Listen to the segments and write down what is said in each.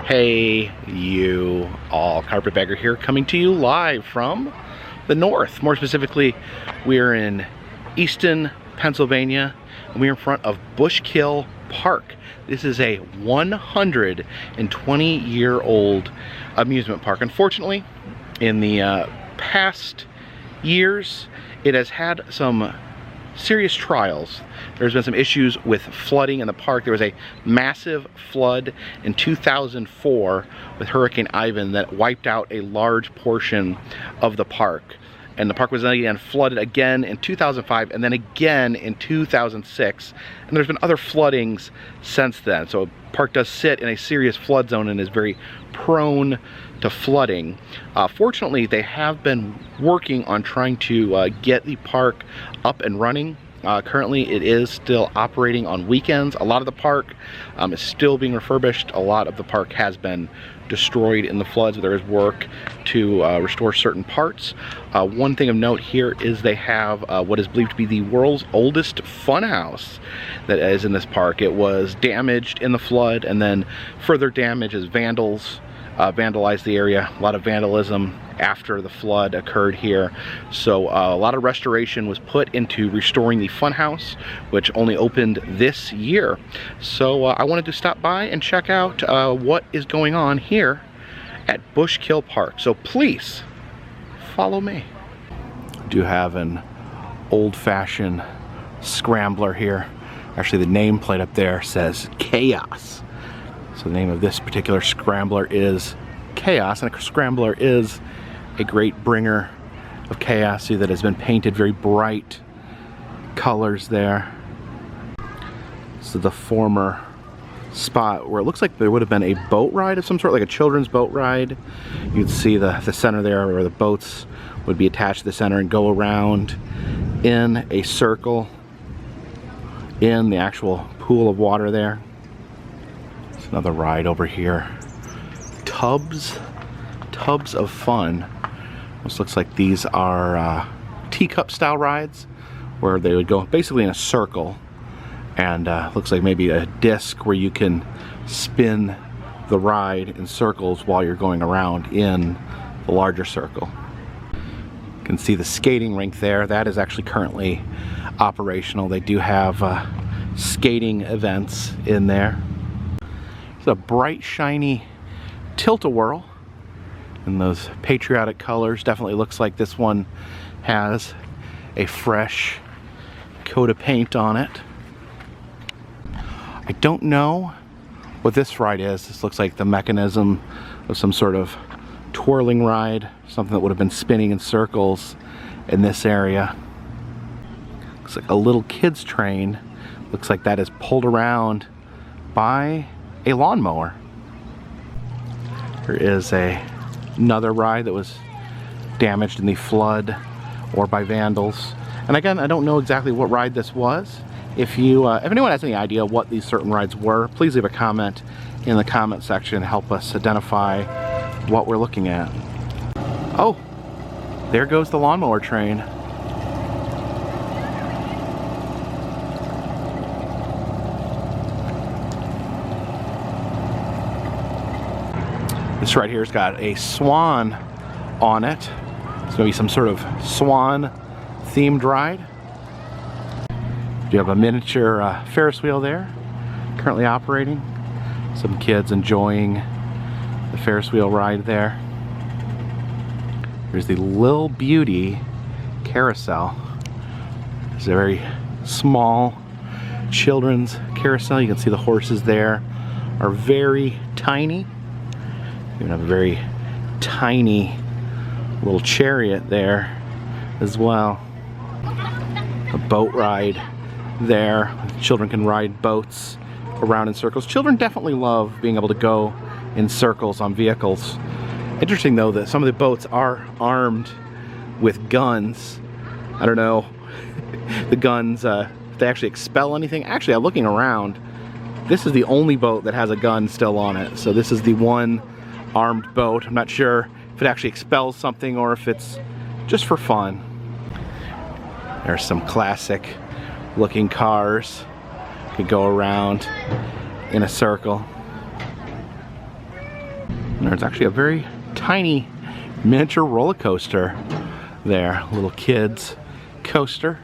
Hey you all, Carpetbagger here, coming to you live from the north. More specifically, we're in Easton, Pennsylvania, and we're in front of Bushkill Park. This is a 120-year-old amusement park. Unfortunately, in the past years, it has had some serious trials. There's been some issues with flooding in the park. There was a massive flood in 2004 with Hurricane Ivan that wiped out a large portion of the park. And the park was then again flooded again in 2005 and then again in 2006. And there's been other floodings since then. So the park does sit in a serious flood zone and is very prone to flooding. Fortunately, they have been working on trying to get the park up and running. Currently, it is still operating on weekends. A lot of the park is still being refurbished. A lot of the park has been destroyed in the floods. There is work to restore certain parts. One thing of note here is they have what is believed to be the world's oldest funhouse that is in this park. It was damaged in the flood, and then further damage as vandals vandalized the area. A lot of vandalism after the flood occurred here. So a lot of restoration was put into restoring the funhouse, which only opened this year. So I wanted to stop by and check out what is going on here at Bushkill Park. So please follow me. I do have an old-fashioned Scrambler here. Actually, the nameplate up there says Chaos. So the name of this particular Scrambler is Chaos, and a Scrambler is a great bringer of chaos. See that has been painted very bright colors there. So the former spot where it looks like there would have been a boat ride of some sort, like a children's boat ride. You'd see the center there where the boats would be attached to the center and go around in a circle in the actual pool of water there. There's another ride over here. Tubs of Fun. This looks like these are teacup style rides where they would go basically in a circle, and looks like maybe a disc where you can spin the ride in circles while you're going around in the larger circle. You can see the skating rink there. That is actually currently operational. They do have skating events in there. It's a bright, shiny tilt-a-whirl in those patriotic colors. Definitely looks like this one has a fresh coat of paint on it. I don't know what this ride is. This looks like the mechanism of some sort of twirling ride, something that would have been spinning in circles in this area. Looks like a little kids train. Looks like that is pulled around by a lawnmower. There is another ride that was damaged in the flood or by vandals. And again, I don't know exactly what ride this was. If anyone has any idea what these certain rides were, please leave a comment in the comment section to help us identify what we're looking at. Oh, there goes the lawnmower train. This right here's got a swan on it. It's gonna be some sort of swan themed ride. You have a miniature Ferris wheel there, currently operating. Some kids enjoying the Ferris wheel ride there. There's the Lil Beauty carousel. It's a very small children's carousel. You can see the horses there are very tiny. You have a very tiny little chariot there as well. A boat ride there. Children can ride boats around in circles. Children definitely love being able to go in circles on vehicles. Interesting though that some of the boats are armed with guns. I don't know the guns, if they actually expel anything. Actually, I'm looking around. This is the only boat that has a gun still on it. So this is the one armed boat. I'm not sure if it actually expels something or if it's just for fun. There's some classic looking cars. You could go around in a circle. And there's actually a very tiny miniature roller coaster there. Little kids coaster.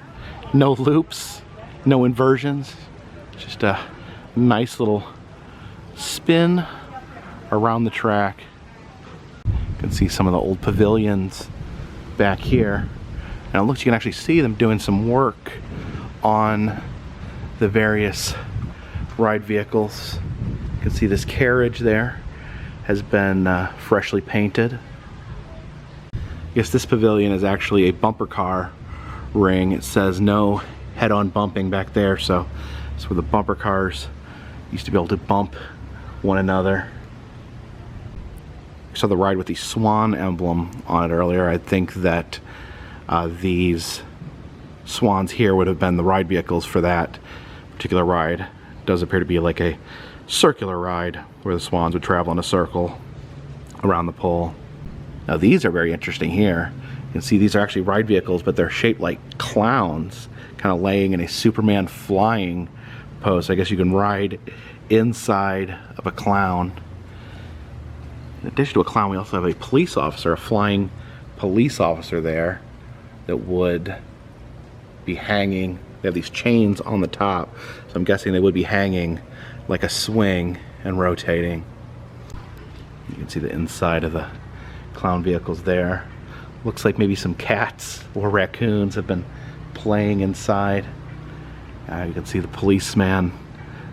No loops, no inversions. Just a nice little spin around the track. You can see some of the old pavilions back here. Now it looks, you can actually see them doing some work on the various ride vehicles. You can see this carriage there has been freshly painted. I guess this pavilion is actually a bumper car ring. It says no head-on bumping back there, so it's where the bumper cars used to be able to bump one another. I saw the ride with the swan emblem on it earlier. I think that these swans here would have been the ride vehicles for that particular ride. It does appear to be like a circular ride where the swans would travel in a circle around the pole. Now these are very interesting here. You can see these are actually ride vehicles, but they're shaped like clowns, kind of laying in a Superman flying pose. I guess you can ride inside of a clown. In addition to a clown, we also have a police officer, a flying police officer there that would be hanging. They have these chains on the top, so I'm guessing they would be hanging like a swing and rotating. You can see the inside of the clown vehicles there. Looks like maybe some cats or raccoons have been playing inside. You can see the policeman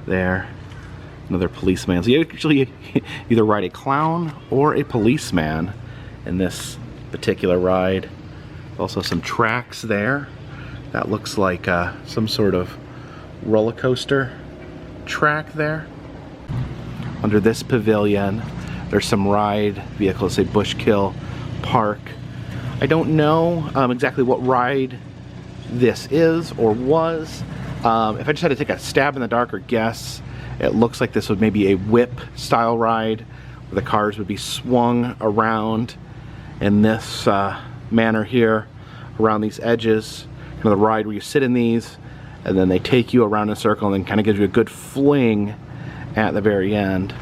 there. Another policeman. So you actually either ride a clown or a policeman in this particular ride. Also some tracks there. That looks like some sort of roller coaster track there. Under this pavilion, there's some ride vehicles, say Bushkill Park. I don't know exactly what ride this is or was. If I just had to take a stab in the dark or guess, it looks like this would maybe a whip style ride where the cars would be swung around in this manner here around these edges. Kind of the ride where you sit in these and then they take you around in a circle and then kind of gives you a good fling at the very end.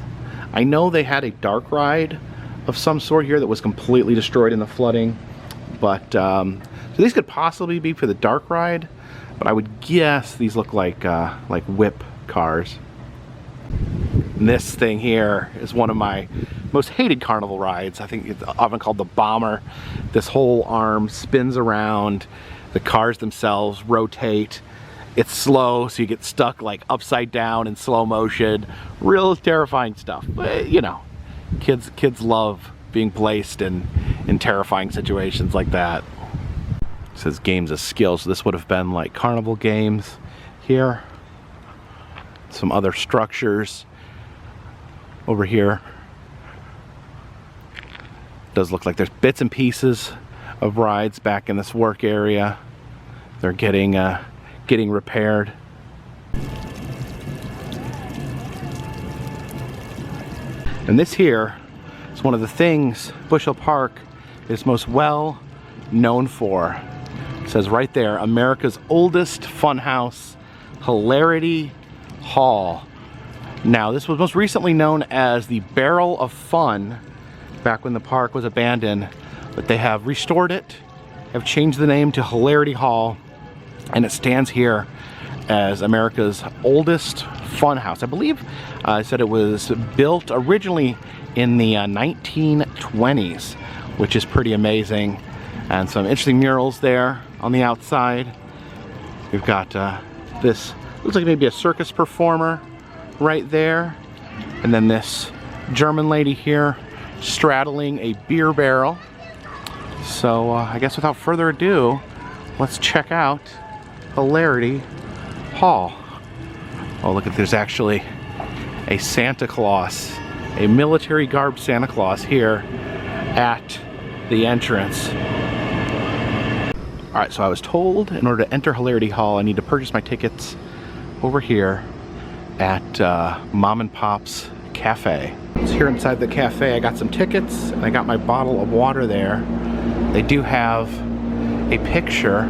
I know they had a dark ride of some sort here that was completely destroyed in the flooding, but so these could possibly be for the dark ride, but I would guess these look like whip cars. And this thing here is one of my most hated carnival rides. I think it's often called the bomber. This whole arm spins around, the cars themselves rotate. It's slow, so you get stuck like upside down in slow motion. Real terrifying stuff. But, you know, kids love being placed in terrifying situations like that. It says games of skill, so this would have been like carnival games here. Some other structures over here. Does look like there's bits and pieces of rides back in this work area. They're getting repaired. And this here is one of the things Bushkill Park is most well known for. It says right there, America's oldest funhouse, Hilarity Hall. Now, this was most recently known as the Barrel of Fun back when the park was abandoned, but they have restored it, have changed the name to Hilarity Hall, and it stands here as America's oldest funhouse. I believe I said it was built originally in the 1920s, which is pretty amazing. And some interesting murals there on the outside. We've got this, looks like maybe a circus performer right there. And then this German lady here straddling a beer barrel. So I guess without further ado, let's check out Hilarity Hall. Oh, look at, there's actually a Santa Claus, a military garbed Santa Claus here at the entrance. Alright, so I was told in order to enter Hilarity Hall I need to purchase my tickets over here at Mom and Pop's Cafe. So here inside the cafe I got some tickets and I got my bottle of water there. They do have a picture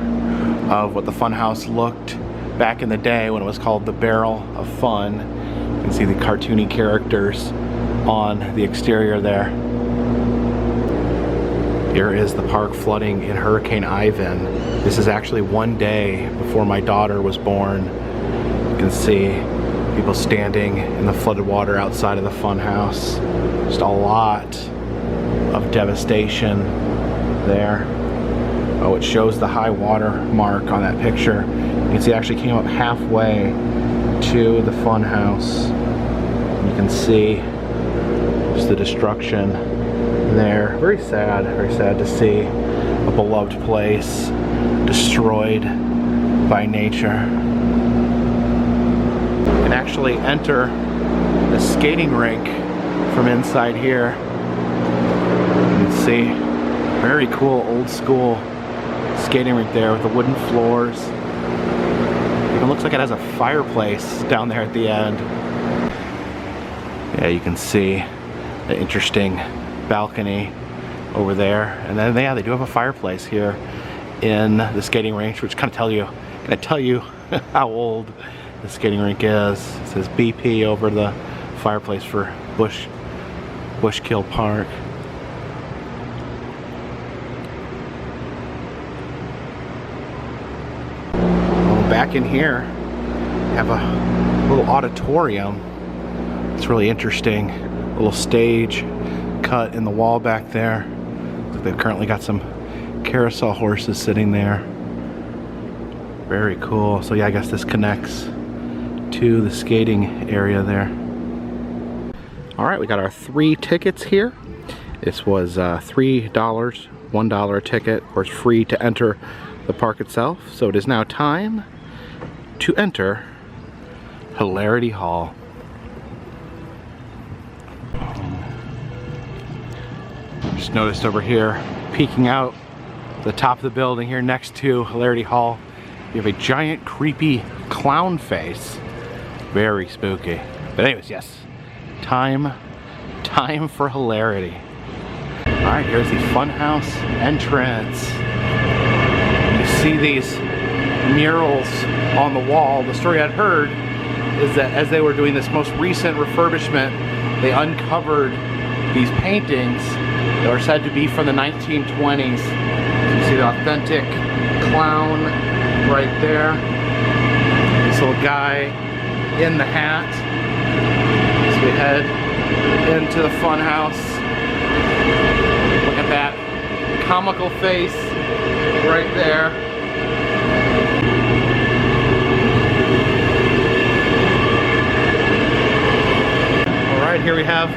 of what the Funhouse looked back in the day when it was called the Barrel of Fun. You can see the cartoony characters on the exterior there. Here is the park flooding in Hurricane Ivan. This is actually one day before my daughter was born. You can see people standing in the flooded water outside of the Funhouse. Just a lot of devastation there. Oh, it shows the high water mark on that picture. You can see it actually came up halfway to the Funhouse. You can see just the destruction there. Very sad to see a beloved place destroyed by nature. You can actually enter the skating rink from inside here. You can see very cool old school skating rink there with the wooden floors. It even looks like it has a fireplace down there at the end. Yeah, you can see the interesting balcony over there, and then yeah, they do have a fireplace here in the skating rink, which kind of tell you how old the skating rink is. It says BP over the fireplace for Bushkill Park. Back in here, have a little auditorium. It's really interesting. A little stage cut in the wall back there. They've currently got some carousel horses sitting there. Very cool. So yeah, I guess this connects to the skating area there. All right, we got our 3 tickets here. This was $3, $1 a ticket. Of course, free to enter the park itself. So it is now time to enter Hilarity Hall. Just noticed over here, peeking out the top of the building here next to Hilarity Hall, you have a giant creepy clown face. Very spooky. But anyways, yes, time for hilarity. All right, here's the Funhouse entrance. You see these murals on the wall. The story I'd heard is that as they were doing this most recent refurbishment, they uncovered these paintings that are said to be from the 1920s. So you see the authentic clown right there. This little guy in the hat. So we head into the Funhouse. Look at that comical face right there. Alright, here we have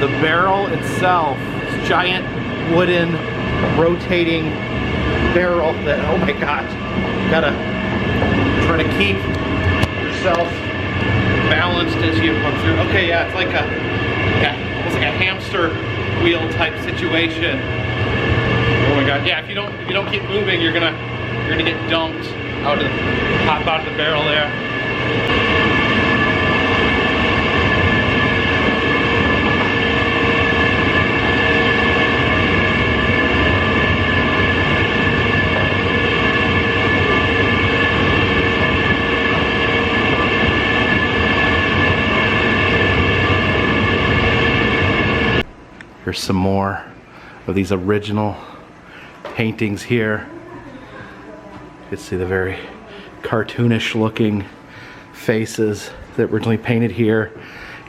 the barrel itself. This giant wooden rotating barrel that, oh my gosh, you gotta try to keep yourself balanced as you come through. Okay, yeah, it's like almost like a hamster wheel type situation. Oh my god, yeah, if you don't keep moving, you're gonna get dumped pop out of the barrel there. Here's some more of these original paintings here. You can see the very cartoonish looking faces that were originally painted here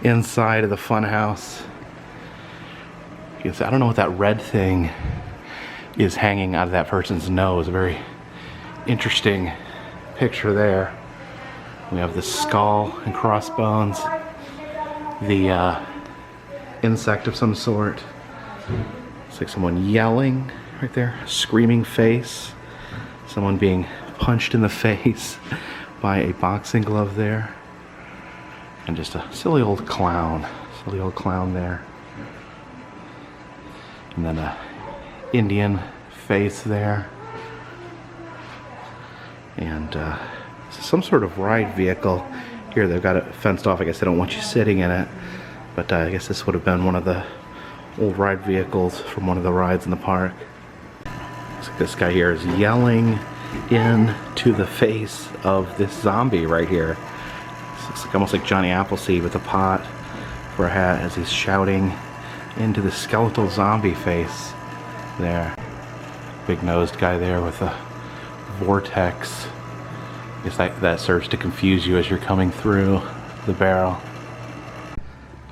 inside of the Funhouse. You can see, I don't know what that red thing is hanging out of that person's nose. A very interesting picture there. We have the skull and crossbones, the insect of some sort. It's like someone yelling right there, screaming face. Someone being punched in the face by a boxing glove there. And just a silly old clown there. And then a Indian face there. And some sort of ride vehicle. Here they've got it fenced off. I guess they don't want you sitting in it. But I guess this would have been one of the old ride vehicles from one of the rides in the park. Looks like this guy here is yelling into the face of this zombie right here. This looks like almost like Johnny Appleseed with a pot for a hat as he's shouting into the skeletal zombie face there. Big nosed guy there with a vortex. I guess that serves to confuse you as you're coming through the barrel.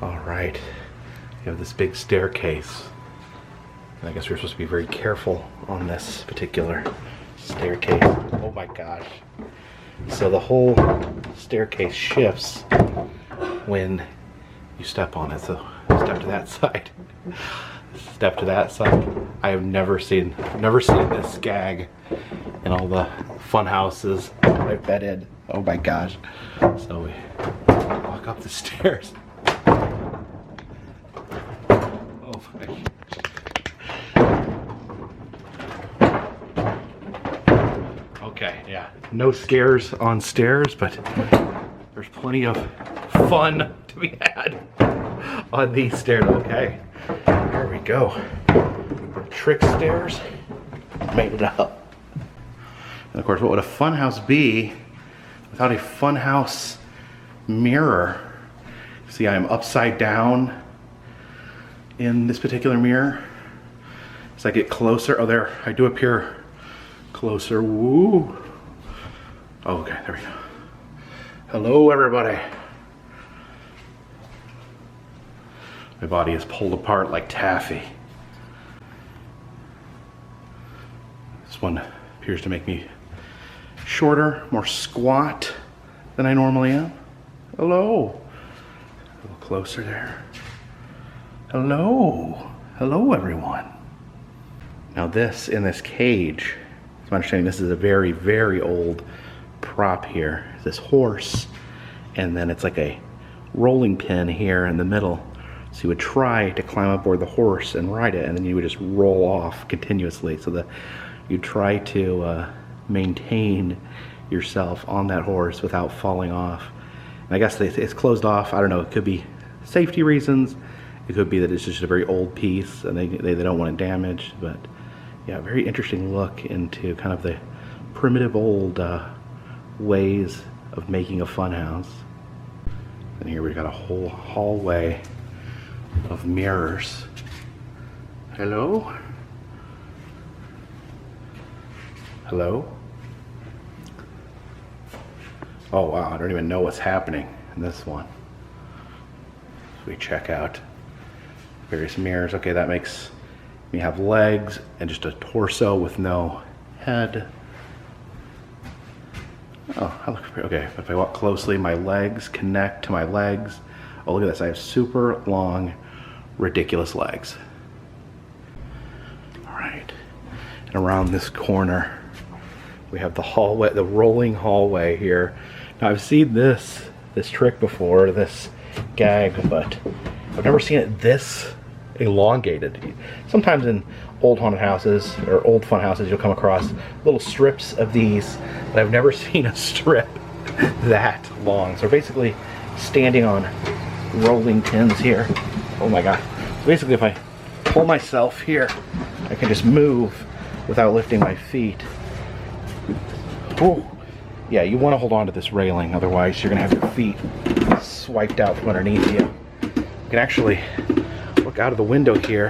All right, you have this big staircase. And I guess we're supposed to be very careful on this particular staircase. Oh my gosh. So the whole staircase shifts when you step on it. So step to that side, step to that side. I have never seen this gag in all the fun houses I've been in. Oh my gosh. So we walk up the stairs. Oh my. Okay, yeah, no scares on stairs, but there's plenty of fun to be had on these stairs. Okay, there we go. Trick stairs, made it up. And of course, what would a funhouse be without a funhouse mirror? See, I am upside down in this particular mirror. As I get closer, oh there, I do appear closer. Woo. Oh, okay, there we go. Hello, everybody. My body is pulled apart like taffy. This one appears to make me shorter, more squat than I normally am. Hello. A little closer there. Hello. Hello, everyone. Now this, in this cage, as I'm understanding, this is a very, very old prop here. This horse, and then it's like a rolling pin here in the middle. So you would try to climb aboard the horse and ride it, and then you would just roll off continuously. So that you try to maintain yourself on that horse without falling off. And I guess it's closed off. I don't know. It could be safety reasons. It could be that it's just a very old piece and they don't want it damaged. But yeah, very interesting look into kind of the primitive old ways of making a funhouse. And here we've got a whole hallway of mirrors. Hello? Hello? Oh wow, I don't even know what's happening in this one. So we check out various mirrors. Okay, that makes me have legs and just a torso with no head. Oh, I look pretty, okay, if I walk closely, my legs connect to my legs. Oh, look at this, I have super long, ridiculous legs. All right, and around this corner, we have the hallway, the rolling hallway here. Now I've seen this trick before, this gag, but I've never seen it this elongated. Sometimes in old haunted houses or old fun houses, you'll come across little strips of these, but I've never seen a strip that long. So basically standing on rolling pins here. Oh my god. So basically if I pull myself here, I can just move without lifting my feet. Oh, yeah, you want to hold on to this railing, otherwise you're going to have your feet swiped out from underneath you. You can actually look out of the window here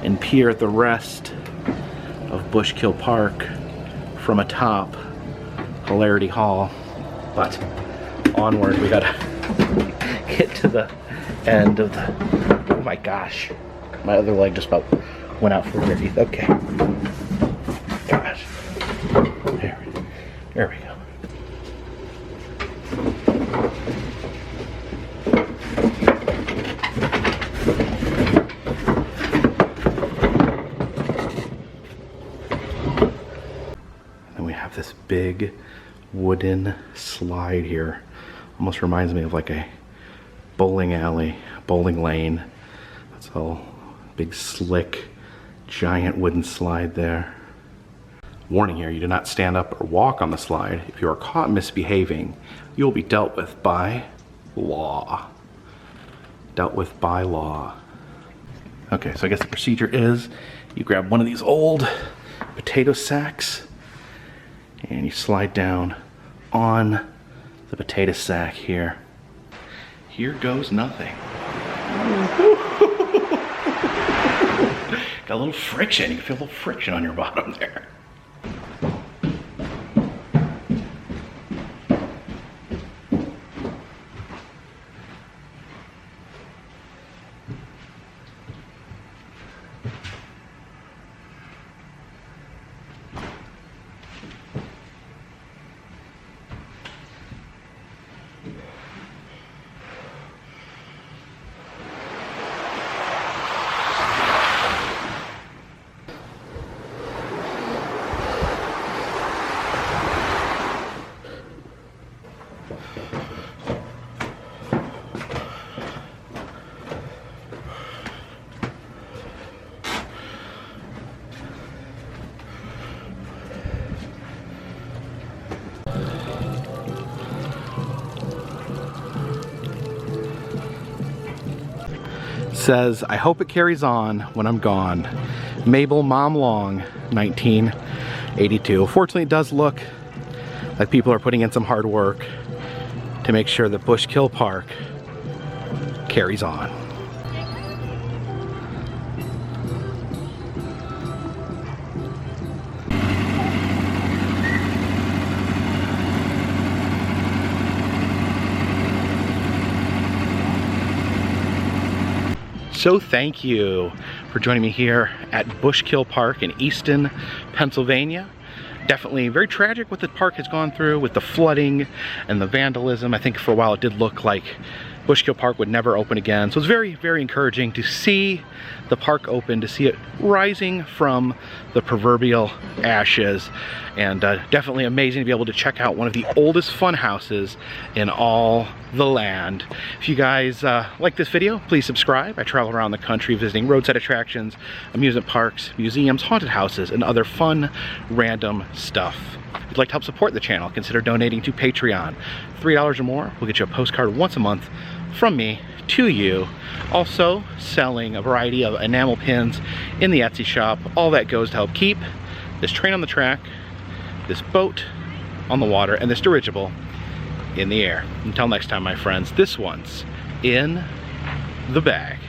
and peer at the rest of Bushkill Park from atop Hilarity Hall. But onward, we gotta get to the end of the, oh my gosh, my other leg just about went out from underneath. Okay, gosh, there we go. And we have this big wooden slide here. Almost reminds me of like a bowling alley, bowling lane. That's all big, slick, giant wooden slide there. Warning here, you do not stand up or walk on the slide. If you are caught misbehaving, you will be dealt with by law. Dealt with by law. Okay, so I guess the procedure is you grab one of these old potato sacks and you slide down on the potato sack here. Here goes nothing. Got a little friction. You can feel a little friction on your bottom there. Says, I hope it carries on when I'm gone. Mabel Mom Long, 1982. Fortunately, it does look like people are putting in some hard work to make sure that Bushkill Park carries on. So thank you for joining me here at Bushkill Park in Easton, Pennsylvania. Definitely very tragic what the park has gone through with the flooding and the vandalism. I think for a while it did look like Bushkill Park would never open again. So it's very, very encouraging to see the park open, to see it rising from the proverbial ashes, and definitely amazing to be able to check out one of the oldest fun houses in all the land. If you guys like this video, please subscribe. I travel around the country visiting roadside attractions, amusement parks, museums, haunted houses, and other fun, random stuff. If you'd like to help support the channel, consider donating to Patreon. $3 or more will get you a postcard once a month from me to you. Also selling a variety of enamel pins in the Etsy shop. All that goes to help keep this train on the track, this boat on the water, and this dirigible in the air. Until next time, my friends, this one's in the bag.